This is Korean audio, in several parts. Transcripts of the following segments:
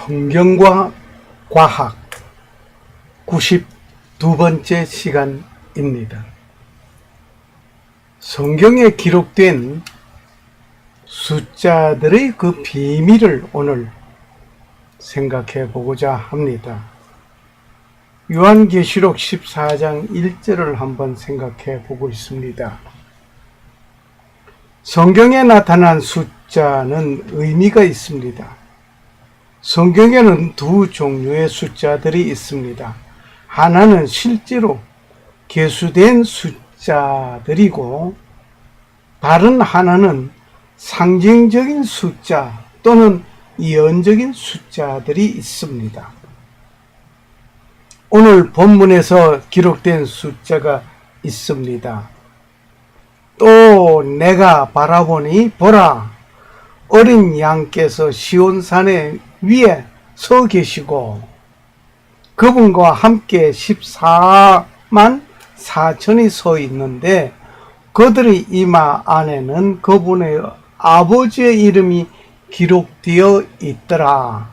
성경과 과학 92번째 시간입니다. 성경에 기록된 숫자들의 그 비밀을 오늘 생각해 보고자 합니다. 요한계시록 14장 1절을 한번 생각해 보고 있습니다. 성경에 나타난 숫자는 의미가 있습니다. 성경에는 두 종류의 숫자들이 있습니다. 하나는 실제로 계수된 숫자들이고, 다른 하나는 상징적인 숫자 또는 예언적인 숫자들이 있습니다. 오늘 본문에서 기록된 숫자가 있습니다. 또 내가 바라보니 보라, 어린 양께서 시온산에 위에 서 계시고 그분과 함께 14만 4천이 서 있는데, 그들의 이마 안에는 그분의 아버지의 이름이 기록되어 있더라.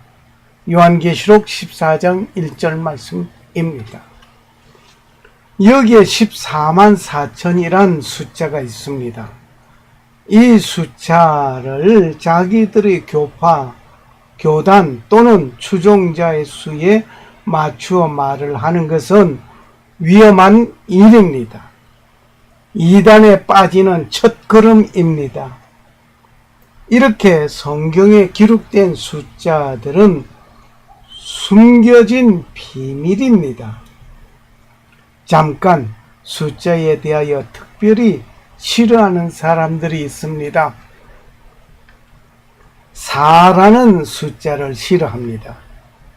요한계시록 14장 1절 말씀입니다. 여기에 14만 4천이란 숫자가 있습니다. 이 숫자를 자기들의 교파, 교단 또는 추종자의 수에 맞추어 말을 하는 것은 위험한 일입니다. 이단에 빠지는 첫걸음입니다. 이렇게 성경에 기록된 숫자들은 숨겨진 비밀입니다. 잠깐 숫자에 대하여 특별히 싫어하는 사람들이 있습니다. 4라는 숫자를 싫어합니다.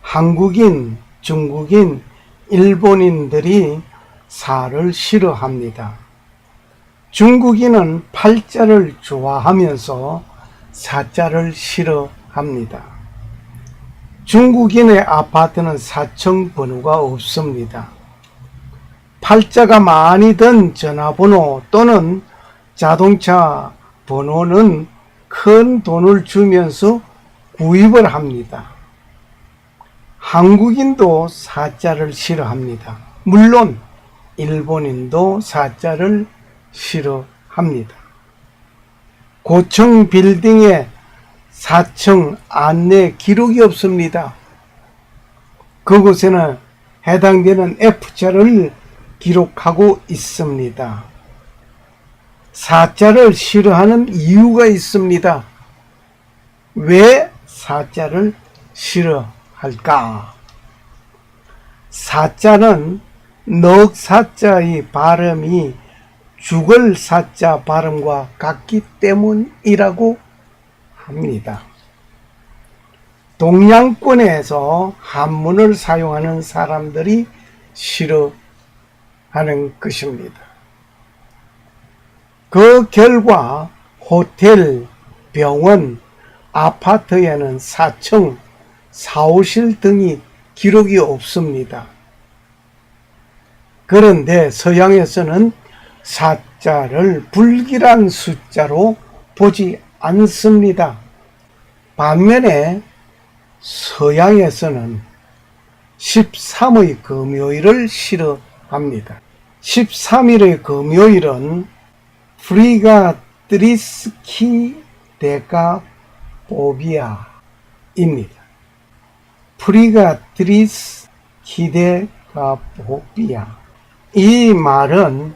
한국인, 중국인, 일본인들이 4를 싫어합니다. 중국인은 8자를 좋아하면서 4자를 싫어합니다. 중국인의 아파트는 4층 번호가 없습니다. 8자가 많이 든 전화번호 또는 자동차 번호는 큰 돈을 주면서 구입을 합니다. 한국인도 4자를 싫어합니다. 물론 일본인도 4자를 싫어합니다. 고층 빌딩에 4층 안내 기록이 없습니다. 그곳에는 해당되는 F자를 기록하고 있습니다. 4자를 싫어하는 이유가 있습니다. 왜 4자를 싫어할까? 4자는 넉사자의 발음이 죽을 사자 발음과 같기 때문이라고 합니다. 동양권에서 한문을 사용하는 사람들이 싫어하는 것입니다. 그 결과 호텔, 병원, 아파트에는 4층, 사무실 등이 기록이 없습니다. 그런데 서양에서는 4자를 불길한 숫자로 보지 않습니다. 반면에 서양에서는 13의 금요일을 싫어합니다. 13일의 금요일은 프리가드리스키 데카포비아입니다. 프리가드리스키 데카포비아. 이 말은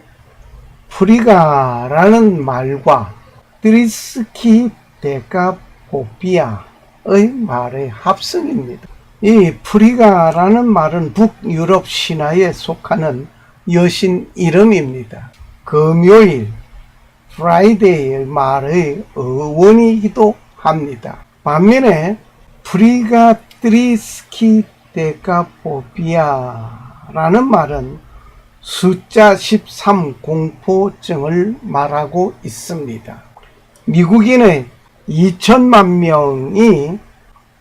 프리가라는 말과 드리스키 데카포비아의 말의 합성입니다. 이 프리가라는 말은 북유럽 신화에 속하는 여신 이름입니다. 금요일, 프라이데이의 말의 어원이기도 합니다. 반면에 프리가드리스키 데카포비아라는 말은 숫자 13 공포증을 말하고 있습니다. 미국인의 2천만 명이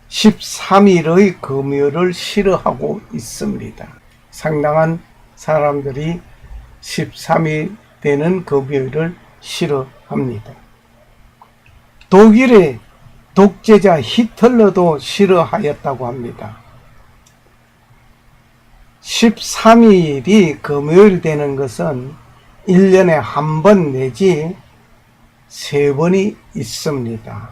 13일의 금요일을 싫어하고 있습니다. 상당한 사람들이 13일 되는 금요일을 싫어합니다. 독일의 독재자 히틀러도 싫어하였다고 합니다. 13일이 금요일 되는 것은 1년에 한 번 내지 3번이 있습니다.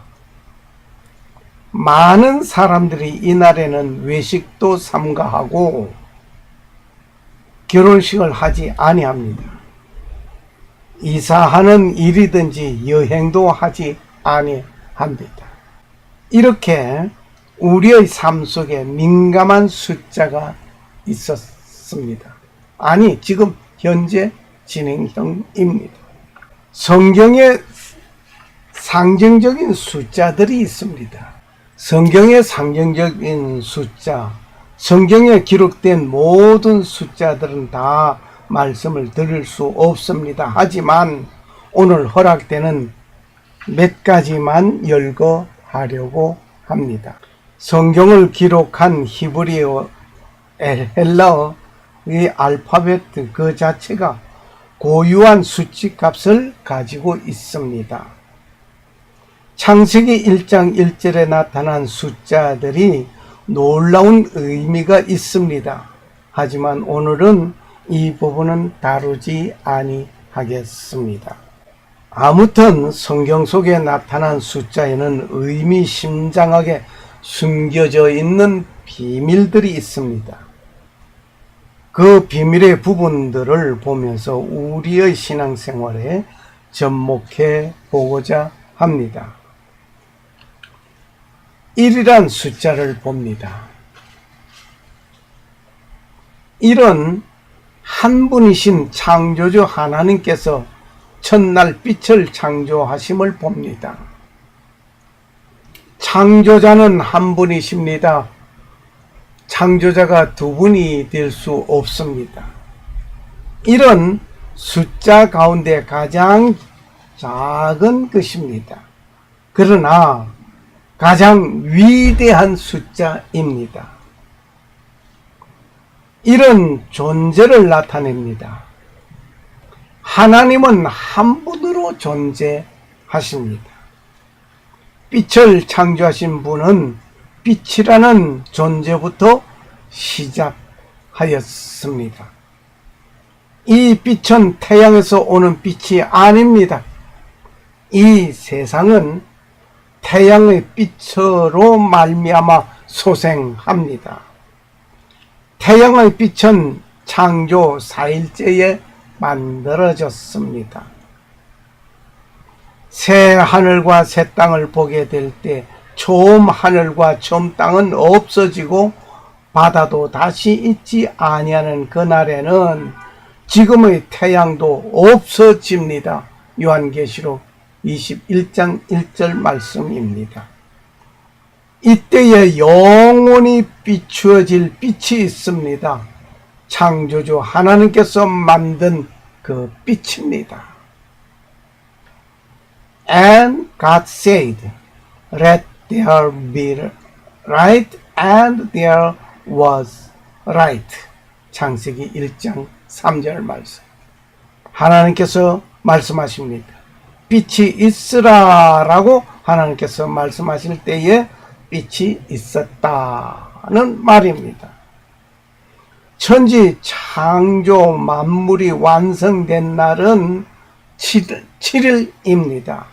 많은 사람들이 이날에는 외식도 삼가하고 결혼식을 하지 아니합니다. 이사하는 일이든지 여행도 하지 아니합니다. 이렇게 우리의 삶 속에 민감한 숫자가 있었습니다. 아니, 지금 현재 진행형입니다. 성경에 상징적인 숫자들이 있습니다. 성경의 상징적인 숫자, 성경에 기록된 모든 숫자들은 다 말씀을 드릴 수 없습니다. 하지만 오늘 허락되는 몇 가지만 열거하려고 합니다. 성경을 기록한 히브리어, 헬라어의 알파벳 그 자체가 고유한 수치값을 가지고 있습니다. 창세기 1장 1절에 나타난 숫자들이 놀라운 의미가 있습니다. 하지만 오늘은 이 부분은 다루지 아니하겠습니다. 아무튼 성경 속에 나타난 숫자에는 의미심장하게 숨겨져 있는 비밀들이 있습니다. 그 비밀의 부분들을 보면서 우리의 신앙생활에 접목해 보고자 합니다. 1이란 숫자를 봅니다. 1은 한 분이신 창조주 하나님께서 첫날 빛을 창조하심을 봅니다. 창조자는 한 분이십니다. 창조자가 두 분이 될 수 없습니다. 1은 숫자 가운데 가장 작은 것입니다. 그러나 가장 위대한 숫자입니다. 1은 존재를 나타냅니다. 하나님은 한 분으로 존재하십니다. 빛을 창조하신 분은 빛이라는 존재부터 시작하였습니다. 이 빛은 태양에서 오는 빛이 아닙니다. 이 세상은 태양의 빛으로 말미암아 소생합니다. 태양의 빛은 창조 4일째에 만들어졌습니다. 새 하늘과 새 땅을 보게 될 때 처음 하늘과 처음 땅은 없어지고 바다도 다시 있지 아니하는 그날에는 지금의 태양도 없어집니다. 요한계시록 21장 1절 말씀입니다. 이때에 영원히 비추어질 빛이 있습니다. 창조주 하나님께서 만든 그 빛입니다. And God said, Let there be light, and there was light. 창세기 1장 3절 말씀. 하나님께서 말씀하십니다. 빛이 있으라 라고 하나님께서 말씀하실 때에 빛이 있었다는 말입니다. 천지 창조 만물이 완성된 날은 7일입니다.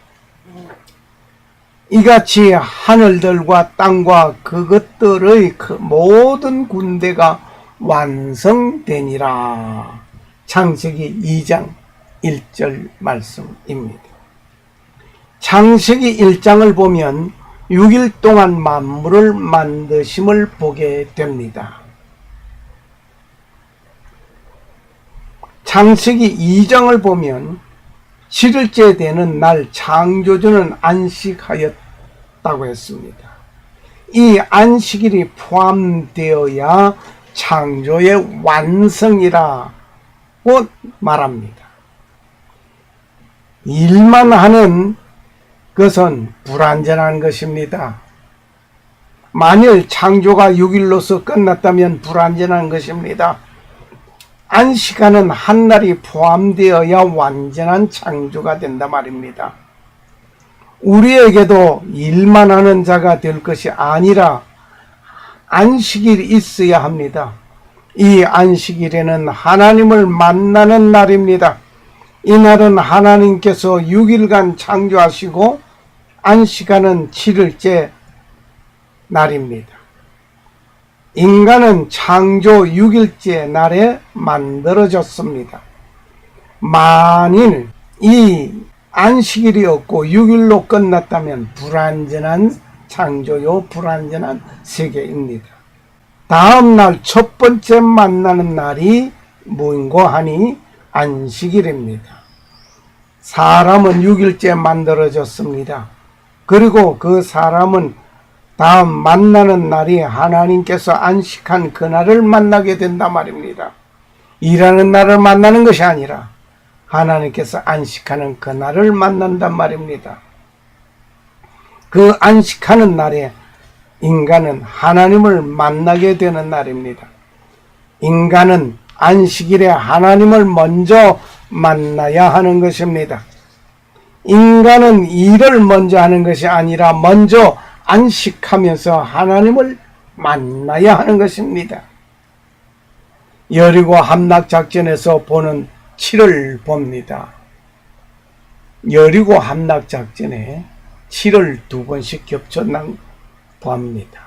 이같이 하늘들과 땅과 그것들의 모든 군대가 완성되니라. 창세기 2장 1절 말씀입니다. 창세기 1장을 보면 6일 동안 만물을 만드심을 보게 됩니다. 창세기 2장을 보면 7일째 되는 날 창조주는 안식하였다고 했습니다. 이 안식일이 포함되어야 창조의 완성이라고 말합니다. 일만 하는 것은 불완전한 것입니다. 만일 창조가 6일로서 끝났다면 불완전한 것입니다. 안식하는 한 날이 포함되어야 완전한 창조가 된다 말입니다. 우리에게도 일만 하는 자가 될 것이 아니라 안식일이 있어야 합니다. 이 안식일에는 하나님을 만나는 날입니다. 이날은 하나님께서 6일간 창조하시고 안식하는 7일째 날입니다. 인간은 창조 6일째 날에 만들어졌습니다. 만일 이 안식일이 없고 6일로 끝났다면 불완전한 창조요, 불완전한 세계입니다. 다음 날 첫 번째 만나는 날이 무인고 하니 안식일입니다. 사람은 6일째 만들어졌습니다. 그리고 그 사람은 다음 만나는 날이 하나님께서 안식한 그날을 만나게 된단 말입니다. 일하는 날을 만나는 것이 아니라 하나님께서 안식하는 그날을 만난단 말입니다. 그 안식하는 날에 인간은 하나님을 만나게 되는 날입니다. 인간은 안식일에 하나님을 먼저 만나야 하는 것입니다. 인간은 일을 먼저 하는 것이 아니라 먼저 안식하면서 하나님을 만나야 하는 것입니다. 여리고 함락작전에서 보는 7을 봅니다. 여리고 함락작전에 7을 2번씩 겹쳐 봅니다.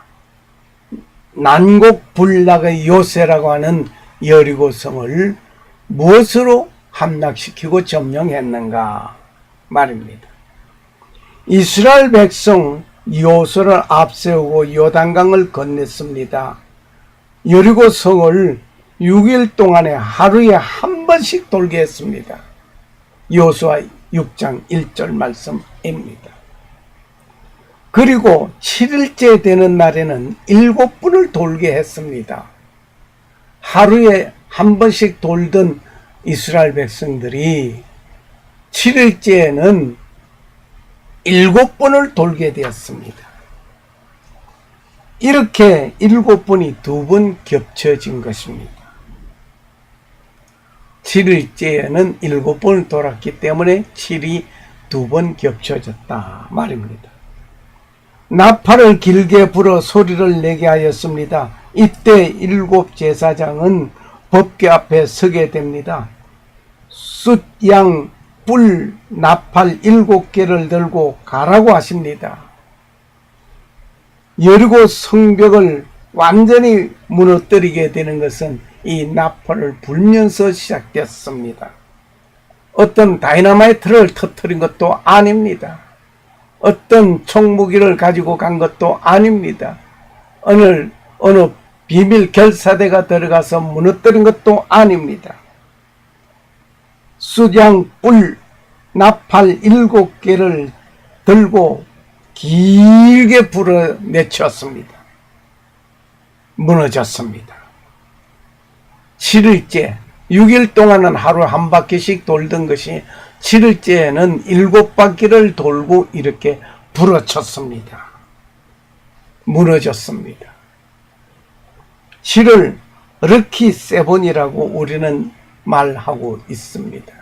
난곡불락의 요새라고 하는 여리고성을 무엇으로 함락시키고 점령했는가 말입니다. 이스라엘 백성 요소를 앞세우고 요단강을 건넸습니다. 여리고성을 6일 동안에 하루에 한 번씩 돌게 했습니다. 여호수아 6장 1절 말씀입니다. 그리고 7일째 되는 날에는 7번을 돌게 했습니다. 하루에 한 번씩 돌던 이스라엘 백성들이 7일째에는 7번을 돌게 되었습니다. 이렇게 7번이 2번 겹쳐진 것입니다. 7일째에는 7번을 돌았기 때문에 7이 2번 겹쳐졌다 말입니다. 나팔을 길게 불어 소리를 내게 하였습니다. 이때 7 제사장은 법궤 앞에 서게 됩니다. 숫, 양, 뿔, 나팔 7개를 들고 가라고 하십니다. 여리고 성벽을 완전히 무너뜨리게 되는 것은 이 나팔을 불면서 시작됐습니다. 어떤 다이너마이트를 터뜨린 것도 아닙니다. 어떤 총무기를 가지고 간 것도 아닙니다. 어느 비밀 결사대가 들어가서 무너뜨린 것도 아닙니다. 숫양, 뿔, 나팔 7개를 들고 길게 불어내쳤습니다. 무너졌습니다. 7일째, 6일 동안은 하루 한 바퀴씩 돌던 것이 7일째에는 7바퀴를 돌고 이렇게 부러쳤습니다. 무너졌습니다. 7을 르키 세븐이라고 우리는 말하고 있습니다.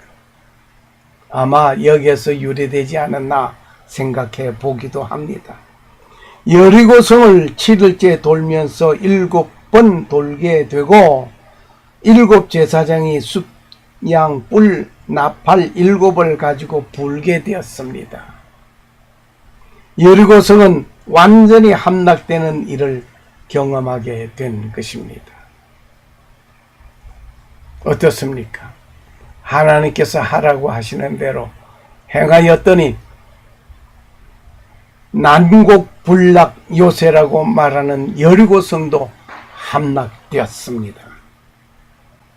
아마 여기에서 유래되지 않았나 생각해 보기도 합니다. 여리고성을 7일째 돌면서 7번 돌게 되고 7 제사장이 숫, 양, 뿔, 나팔 7을 가지고 불게 되었습니다. 여리고성은 완전히 함락되는 일을 경험하게 된 것입니다. 어떻습니까? 하나님께서 하라고 하시는 대로 행하였더니 난곡불락 요새라고 말하는 여리고성도 함락되었습니다.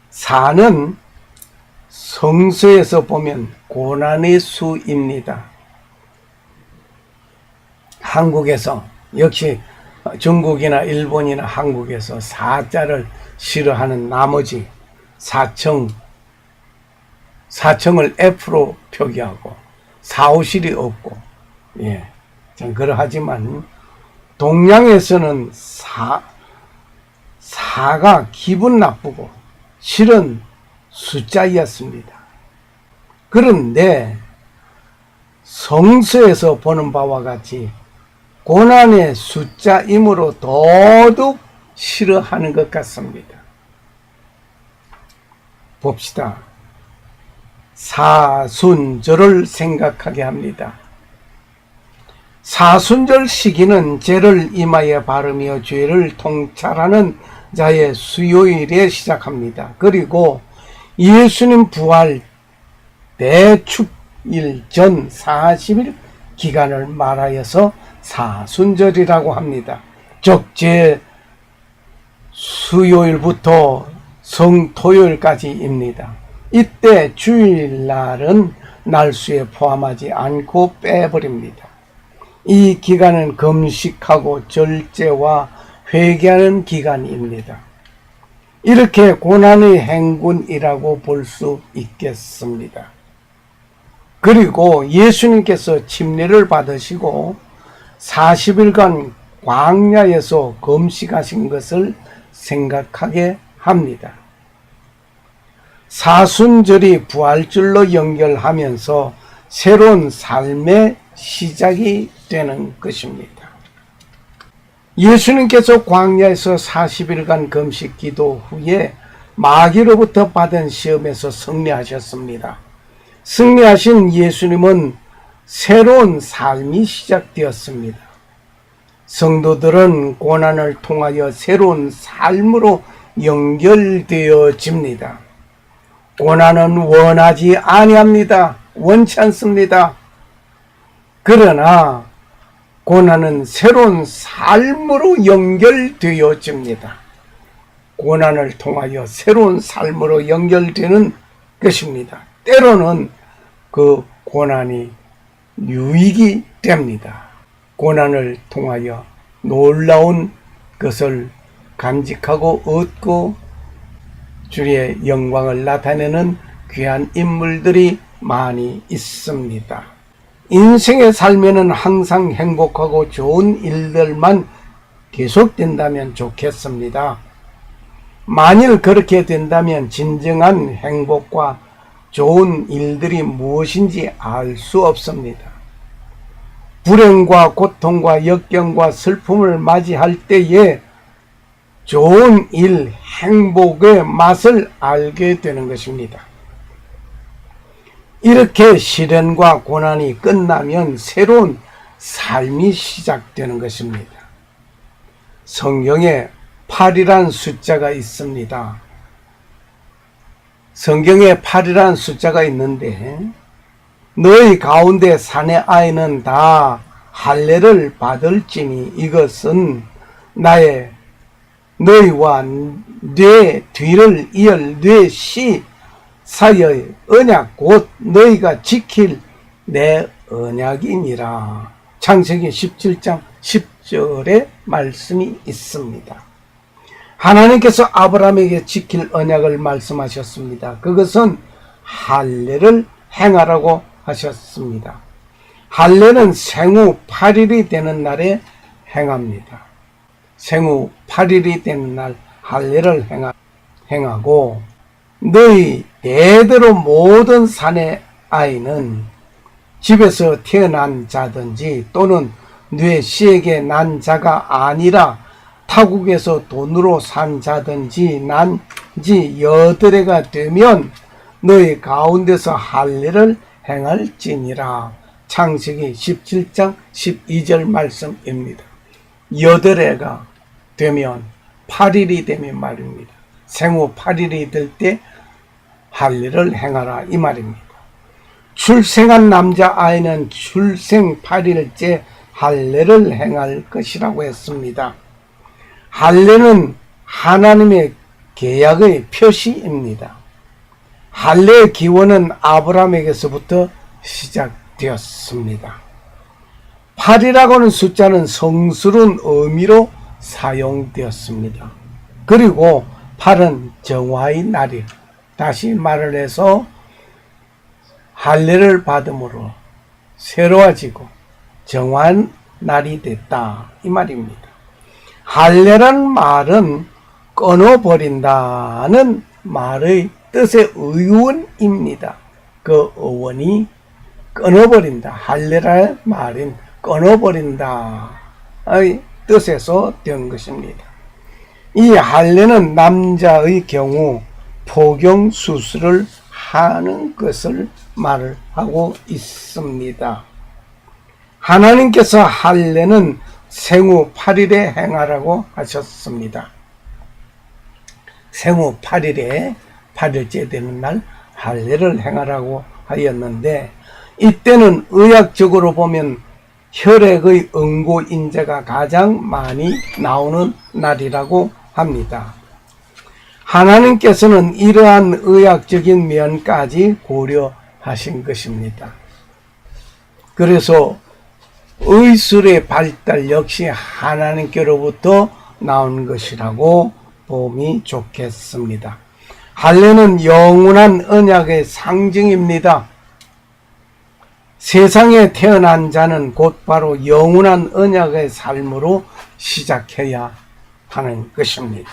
사는 성서에서 보면 고난의 수입니다. 한국에서 역시 중국이나 일본이나 한국에서 사자를 싫어하는 나머지 사청을 F로 표기하고 사오실이 없고 참 그러하지만 동양에서는 사가 기분 나쁘고 실은 숫자였습니다. 그런데 성서에서 보는 바와 같이 고난의 숫자이므로 더욱 싫어하는 것 같습니다. 봅시다. 사순절을 생각하게 합니다. 사순절 시기는 죄를 이마에 바르며 죄를 통찰하는 자의 수요일에 시작합니다. 그리고 예수님 부활 대축일 전 40일 기간을 말하여서 사순절이라고 합니다. 즉 수요일부터 성토요일까지입니다. 이때 주일날은 날수에 포함하지 않고 빼버립니다. 이 기간은 금식하고 절제와 회개하는 기간입니다. 이렇게 고난의 행군이라고 볼 수 있겠습니다. 그리고 예수님께서 침례를 받으시고 40일간 광야에서 금식하신 것을 생각하게 합니다. 사순절이 부활절로 연결하면서 새로운 삶의 시작이 되는 것입니다. 예수님께서 광야에서 40일간 금식 기도 후에 마귀로부터 받은 시험에서 승리하셨습니다. 승리하신 예수님은 새로운 삶이 시작되었습니다. 성도들은 고난을 통하여 새로운 삶으로 연결되어집니다. 고난은 원하지 아니합니다. 원치 않습니다. 그러나 고난은 새로운 삶으로 연결되어집니다. 고난을 통하여 새로운 삶으로 연결되는 것입니다. 때로는 그 고난이 유익이 됩니다. 고난을 통하여 놀라운 것을 간직하고 얻고 주의 영광을 나타내는 귀한 인물들이 많이 있습니다. 인생의 삶에는 항상 행복하고 좋은 일들만 계속된다면 좋겠습니다. 만일 그렇게 된다면 진정한 행복과 좋은 일들이 무엇인지 알 수 없습니다. 불행과 고통과 역경과 슬픔을 맞이할 때에 좋은 일, 행복의 맛을 알게 되는 것입니다. 이렇게 시련과 고난이 끝나면 새로운 삶이 시작되는 것입니다. 성경에 8이란 숫자가 있습니다. 성경에 8이란 숫자가 있는데 너희 가운데 사내 아이는 다 할례를 받을지니 이것은 나의 너희와 내 뒤를 이을 내 시 사이의 언약 곧 너희가 지킬 내 언약이니라. 창세기 17장 10절에 말씀이 있습니다. 하나님께서 아브라함에게 지킬 언약을 말씀하셨습니다. 그것은 할례를 행하라고 하셨습니다. 할례는 생후 8일이 되는 날에 행합니다. 생후 8일이 되는 날 할례를 행하고 너희 대대로 모든 사내 아이는 집에서 태어난 자든지 또는 뇌 씨에게 난 자가 아니라 타국에서 돈으로 산 자든지 난 지 여드레가 되면 너희 가운데서 할례를 행할지니라. 창세기 17장 12절 말씀입니다. 여드레가 되면 8일이 되면 말입니다. 생후 8일이 될 때 할례를 행하라 이 말입니다. 출생한 남자아이는 출생 8일째 할례를 행할 것이라고 했습니다. 할례는 하나님의 계약의 표시입니다. 할례의 기원은 아브라함에게서부터 시작되었습니다. 8이라고 하는 숫자는 성스러운 의미로 사용되었습니다. 그리고 8은 정화의 날이 다시 말을 해서 할례를 받음으로 새로워지고 정화한 날이 됐다 이 말입니다. 할례란 말은 끊어버린다는 말의 뜻의 의원입니다. 그 의원이 끊어버린다. 할례라의 말인 끊어버린다의 뜻에서 된 것입니다. 이 할례는 남자의 경우 포경 수술을 하는 것을 말을 하고 있습니다. 하나님께서 할례는 생후 8일에 행하라고 하셨습니다. 생후 8일에 8일째 되는 날 할례를 행하라고 하였는데, 이때는 의학적으로 보면 혈액의 응고인자가 가장 많이 나오는 날이라고 합니다. 하나님께서는 이러한 의학적인 면까지 고려하신 것입니다. 그래서 의술의 발달 역시 하나님께로부터 나온 것이라고 봄이 좋겠습니다. 할례는 영원한 언약의 상징입니다. 세상에 태어난 자는 곧바로 영원한 언약의 삶으로 시작해야 하는 것입니다.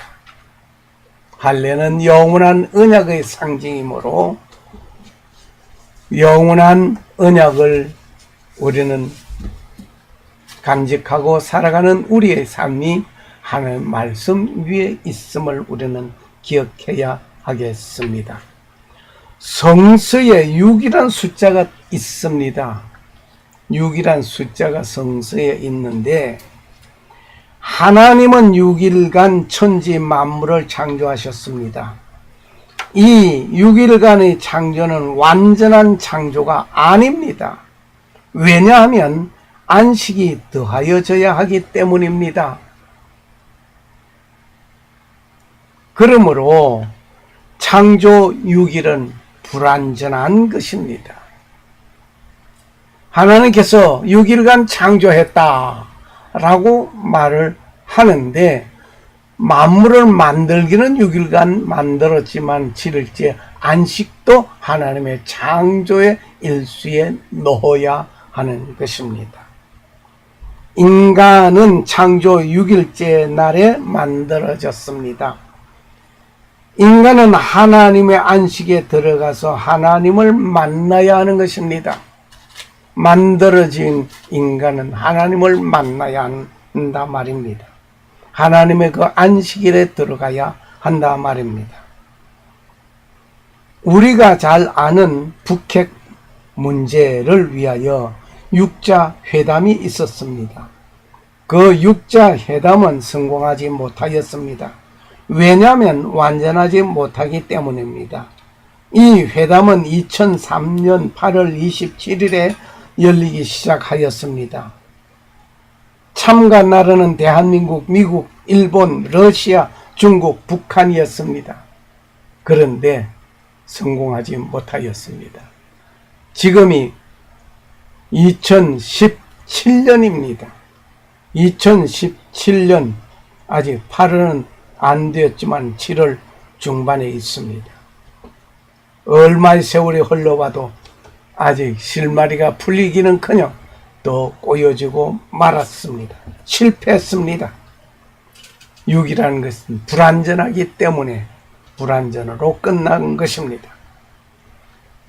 할례는 영원한 언약의 상징이므로 영원한 언약을 우리는 간직하고 살아가는 우리의 삶이 하나님 말씀 위에 있음을 우리는 기억해야 하겠습니다. 성서에 6이란 숫자가 있습니다. 6이란 숫자가 성서에 있는데, 하나님은 6일간 천지 만물을 창조하셨습니다. 이 6일간의 창조는 완전한 창조가 아닙니다. 왜냐하면 안식이 더하여져야 하기 때문입니다. 그러므로 창조 6일은 불완전한 것입니다. 하나님께서 6일간 창조했다 라고 말을 하는데, 만물을 만들기는 6일간 만들었지만 7일째 안식도 하나님의 창조의 일수에 넣어야 하는 것입니다. 인간은 창조 6일째 날에 만들어졌습니다. 인간은 하나님의 안식에 들어가서 하나님을 만나야 하는 것입니다. 만들어진 인간은 하나님을 만나야 한다 말입니다. 하나님의 그 안식일에 들어가야 한다 말입니다. 우리가 잘 아는 북핵 문제를 위하여 육자 회담이 있었습니다. 그 육자 회담은 성공하지 못하였습니다. 왜냐하면 완전하지 못하기 때문입니다. 이 회담은 2003년 8월 27일에 열리기 시작하였습니다. 참가 나라는 대한민국, 미국, 일본, 러시아, 중국, 북한이었습니다. 그런데 성공하지 못하였습니다. 지금이 2017년입니다. 2017년 아직 8월은 안 되었지만 7월 중반에 있습니다. 얼마의 세월이 흘러봐도 아직 실마리가 풀리기는커녕 또 꼬여지고 말았습니다. 실패했습니다. 6이라는 것은 불완전하기 때문에 불완전으로 끝난 것입니다.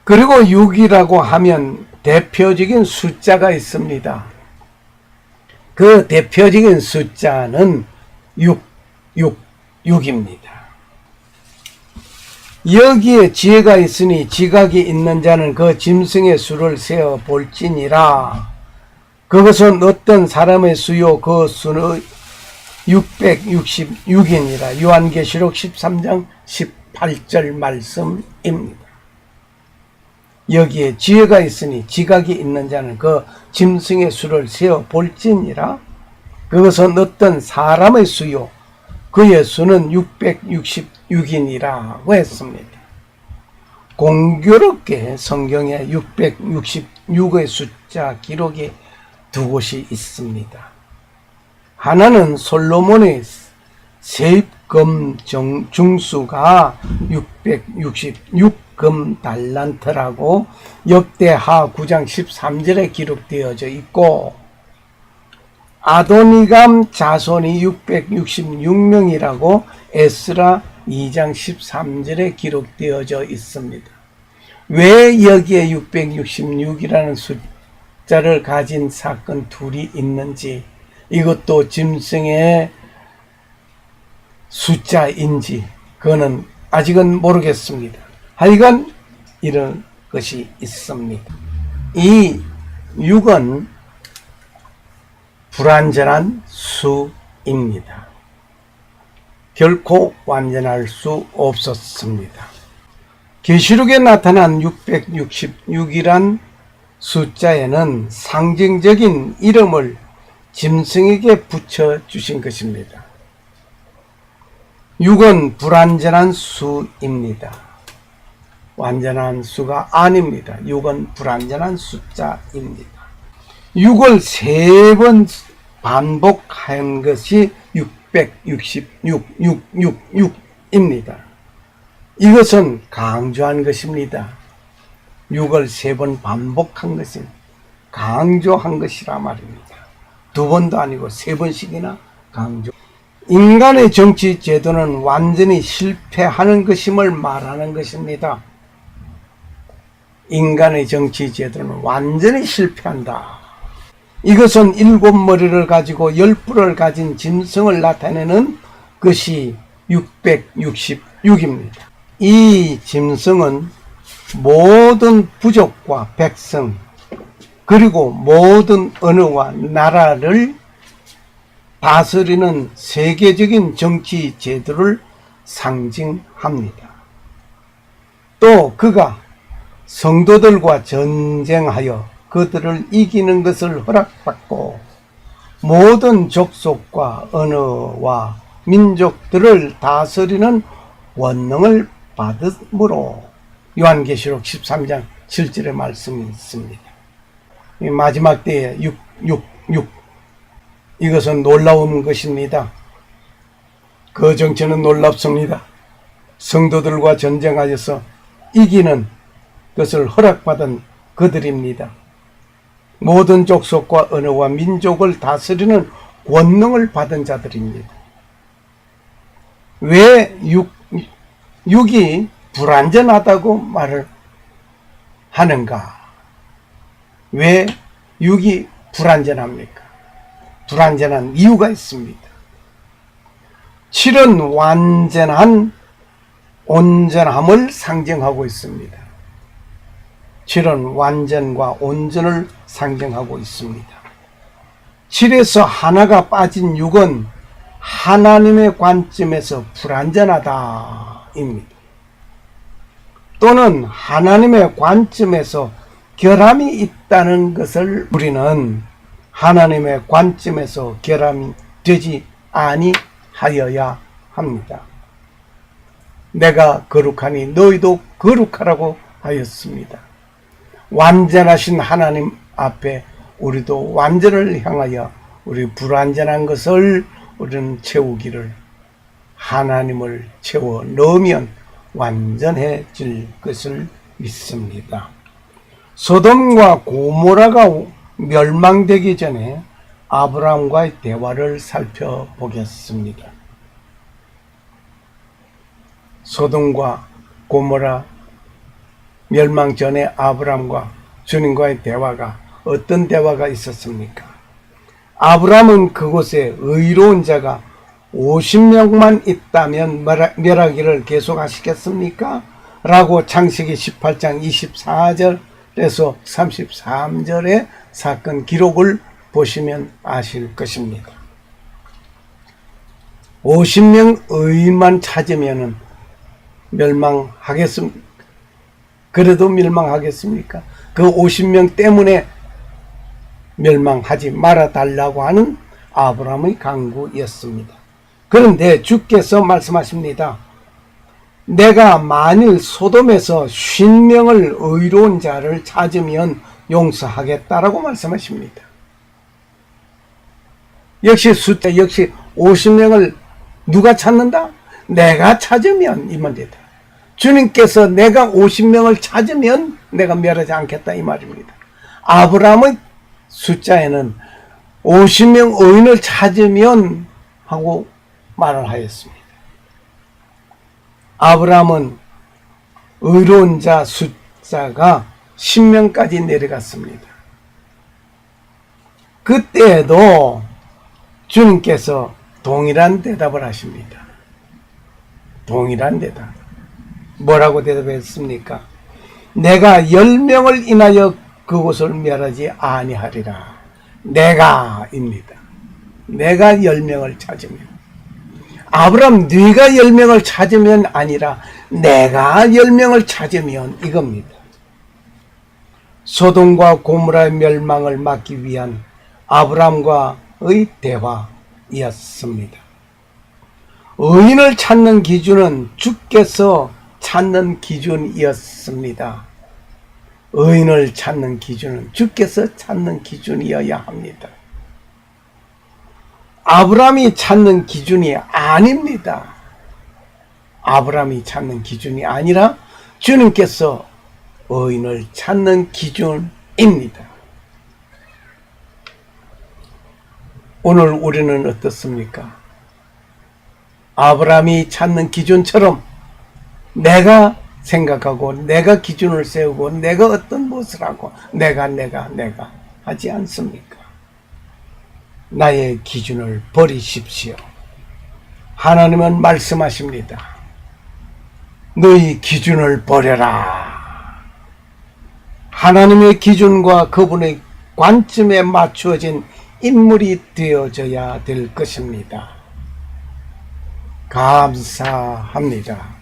그리고 6이라고 하면 대표적인 숫자가 있습니다. 그 대표적인 숫자는 6입니다. 여기에 지혜가 있으니 지각이 있는 자는 그 짐승의 수를 세어 볼지니라. 그것은 어떤 사람의 수요 그 수는 666이니라. 요한계시록 13장 18절 말씀입니다. 여기에 지혜가 있으니 지각이 있는 자는 그 짐승의 수를 세어 볼지니라. 그것은 어떤 사람의 수요 그의 수는 666이라고 했습니다. 공교롭게 성경에 666의 숫자 기록이 두 곳이 있습니다. 하나는 솔로몬의 세입금 중수가 666금 달란트라고 역대하 9장 13절에 기록되어져 있고, 아도니감 자손이 666명이라고 에스라 2장 13절에 기록되어져 있습니다. 왜 여기에 666이라는 숫자를 가진 사건 둘이 있는지, 이것도 짐승의 숫자인지 그거는 아직은 모르겠습니다. 하여간 이런 것이 있습니다. 이 6은 불완전한 수입니다. 결코 완전할 수 없었습니다. 계시록에 나타난 666이란 숫자에는 상징적인 이름을 짐승에게 붙여주신 것입니다. 6은 불완전한 수입니다. 완전한 수가 아닙니다. 6은 불완전한 숫자입니다. 6을 3번 반복한 것이 666입니다. 이것은 강조한 것입니다. 6을 3번 반복한 것은 강조한 것이라 말입니다. 2번도 아니고 3번씩이나 강조. 인간의 정치 제도는 완전히 실패하는 것임을 말하는 것입니다. 인간의 정치 제도는 완전히 실패한다. 이것은 7머리를 가지고 10뿔을 가진 짐승을 나타내는 것이 666입니다. 이 짐승은 모든 부족과 백성 그리고 모든 언어와 나라를 다스리는 세계적인 정치 제도를 상징합니다. 또 그가 성도들과 전쟁하여 그들을 이기는 것을 허락받고 모든 족속과 언어와 민족들을 다스리는 권능을 받음으로 요한계시록 13장 7절의 말씀이 있습니다. 마지막 때에 666 이것은 놀라운 것입니다. 그 정체는 놀랍습니다. 성도들과 전쟁하여서 이기는 것을 허락받은 그들입니다. 모든 족속과 언어와 민족을 다스리는 권능을 받은 자들입니다. 왜 6이 불완전하다고 말을 하는가? 왜 6이 불완전합니까? 불완전한 이유가 있습니다. 7은 완전한 온전함을 상징하고 있습니다. 7은 완전과 온전을 상징하고 있습니다. 7에서 하나가 빠진 6은 하나님의 관점에서 불완전하다입니다. 또는 하나님의 관점에서 결함이 있다는 것을 우리는 하나님의 관점에서 결함이 되지 아니하여야 합니다. 내가 거룩하니 너희도 거룩하라고 하였습니다. 완전하신 하나님 앞에 우리도 완전을 향하여 우리 불완전한 것을 우리는 채우기를, 하나님을 채워 넣으면 완전해질 것을 믿습니다. 소돔과 고모라가 멸망되기 전에 아브라함과의 대화를 살펴보겠습니다. 소돔과 고모라 멸망 전에 아브라함과 주님과의 대화가 어떤 대화가 있었습니까? 아브라함은 그곳에 의로운 자가 50명만 있다면 멸하기를 계속하시겠습니까? 라고 창세기 18장 24절에서 33절의 사건 기록을 보시면 아실 것입니다. 50명 의인만 찾으면 멸망하겠습니까? 그래도 멸망하겠습니까? 그 50명 때문에 멸망하지 말아달라고 하는 아브라함의 강구였습니다. 그런데 주께서 말씀하십니다. 내가 만일 소돔에서 50명을 의로운 자를 찾으면 용서하겠다라고 말씀하십니다. 역시 숫자 역시 50명을 누가 찾는다? 내가 찾으면 이 문제다. 주님께서 내가 50명을 찾으면 내가 멸하지 않겠다 이 말입니다. 아브라함의 숫자에는 50명 의인을 찾으면 하고 말을 하였습니다. 아브라함은 의로운 자 박사가 신명까지 내려갔습니다. 그때에도 주님께서 동일한 대답을 하십니다. 동일한 대답. 뭐라고 대답했습니까? 내가 10명을 인하여 그곳을 멸하지 아니하리라. 내가입니다. 내가 10명을 찾으면. 아브라함 네가 10명을 찾으면 아니라 내가 10명을 찾으면 이겁니다. 소돔과 고모라의 멸망을 막기 위한 아브라함과의 대화이었습니다. 의인을 찾는 기준은 주께서 찾는 기준이었습니다. 의인을 찾는 기준은 주께서 찾는 기준이어야 합니다. 아브라함이 찾는 기준이 아닙니다. 아브라함이 찾는 기준이 아니라 주님께서 의인을 찾는 기준입니다. 오늘 우리는 어떻습니까? 아브라함이 찾는 기준처럼 내가 생각하고 내가 기준을 세우고 내가 어떤 무엇을 하고 내가 하지 않습니까? 나의 기준을 버리십시오. 하나님은 말씀하십니다. 너희 기준을 버려라. 하나님의 기준과 그분의 관점에 맞추어진 인물이 되어져야 될 것입니다. 감사합니다.